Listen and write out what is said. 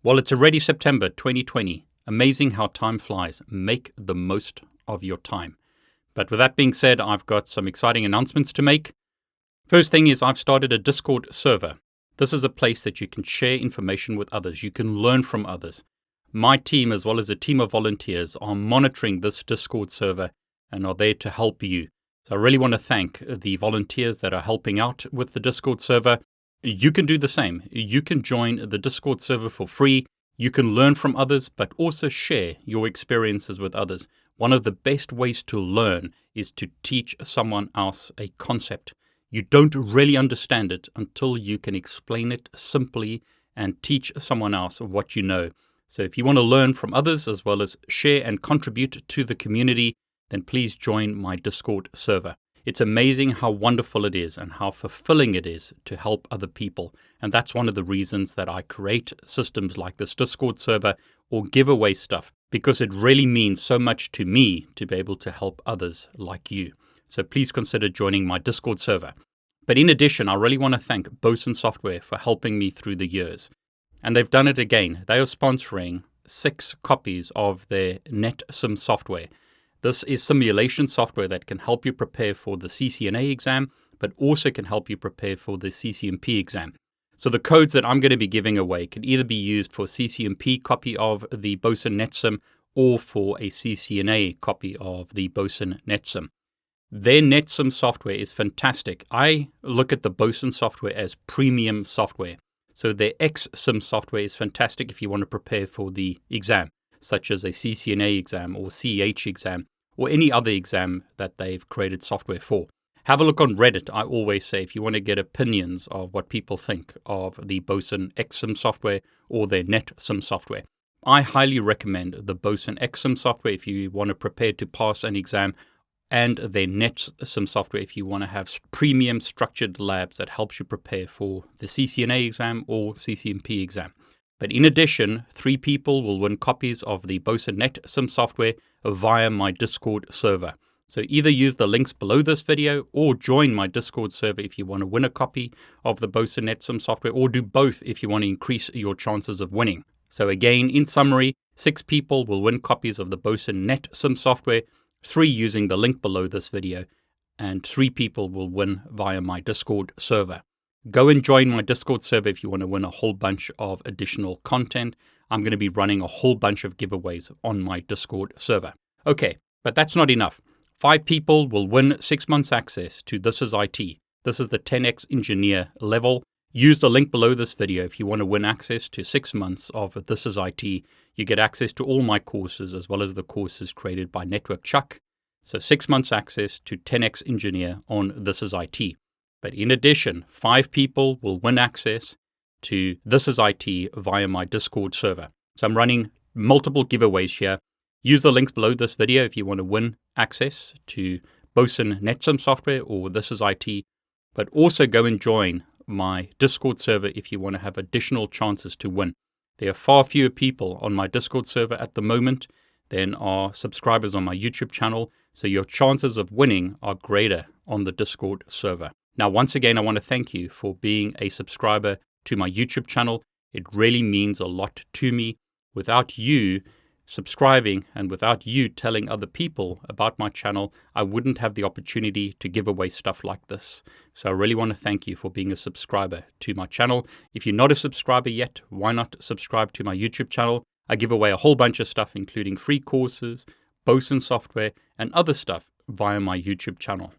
Well, it's already September 2020. Amazing how time flies. Make the most of your time. But with that being said, I've got some exciting announcements to make. First thing is I've started a Discord server. This is a place that you can share information with others. You can learn from others. My team, as well as a team of volunteers, are monitoring this Discord server and are there to help you. So I really want to thank the volunteers that are helping out with the Discord server. You can do the same. You can join the Discord server for free. You can learn from others, but also share your experiences with others. One of the best ways to learn is to teach someone else a concept. You don't really understand it until you can explain it simply and teach someone else what you know. So if you want to learn from others as well as share and contribute to the community, then please join my Discord server. It's amazing how wonderful it is and how fulfilling it is to help other people. And that's one of the reasons that I create systems like this Discord server or giveaway stuff, because it really means so much to me to be able to help others like you. So please consider joining my Discord server. But in addition, I really want to thank Boson Software for helping me through the years. And they've done it again. They are sponsoring 6 copies of their NetSim software. This is simulation software that can help you prepare for the ccna exam, but also can help you prepare for the ccnp exam. So the codes that I'm going to be giving away can either be used for ccnp copy of the Boson NetSim or for a ccna copy of the Boson NetSim. Their NetSim software is fantastic. I look at the Boson software as premium software. So their XSim software is fantastic if you want to prepare for the exam, such as a ccna exam or CH exam, or any other exam that they've created software for. Have a look on Reddit. I always say if you want to get opinions of what people think of the Boson XSim software or their NetSim software. I highly recommend the Boson XSim software if you want to prepare to pass an exam, and their NetSim software if you want to have premium structured labs that helps you prepare for the ccna exam or ccnp exam. But in addition, 3 people will win copies of the Boson NetSim software via my Discord server. So either use the links below this video or join my Discord server if you want to win a copy of the Boson NetSim software, or do both if you want to increase your chances of winning. So again, in summary, 6 people will win copies of the Boson NetSim software, 3 using the link below this video, and 3 people will win via my Discord server. Go and join my Discord server if you want to win a whole bunch of additional content. I'm going to be running a whole bunch of giveaways on my Discord server. Okay, but that's not enough. 5 people will win 6 months access to thisisIT. This is the 10x engineer level. Use the link below this video if you want to win access to 6 months of thisisIT. You get access to all my courses as well as the courses created by Network Chuck. So 6 months access to 10x engineer on thisisIT. But in addition, 5 people will win access to thisisIT via my Discord server. So I'm running multiple giveaways here. Use the links below this video if you want to win access to Boson NetSim software or thisisIT. But also go and join my Discord server if you want to have additional chances to win. There are far fewer people on my Discord server at the moment than are subscribers on my YouTube channel. So your chances of winning are greater on the Discord server. Now, once again, I want to thank you for being a subscriber to my YouTube channel. It really means a lot to me. Without you subscribing and without you telling other people about my channel, I wouldn't have the opportunity to give away stuff like this. So I really want to thank you for being a subscriber to my channel. If you're not a subscriber yet, why not subscribe to my YouTube channel? I give away a whole bunch of stuff, including free courses, Boson software, and other stuff via my YouTube channel.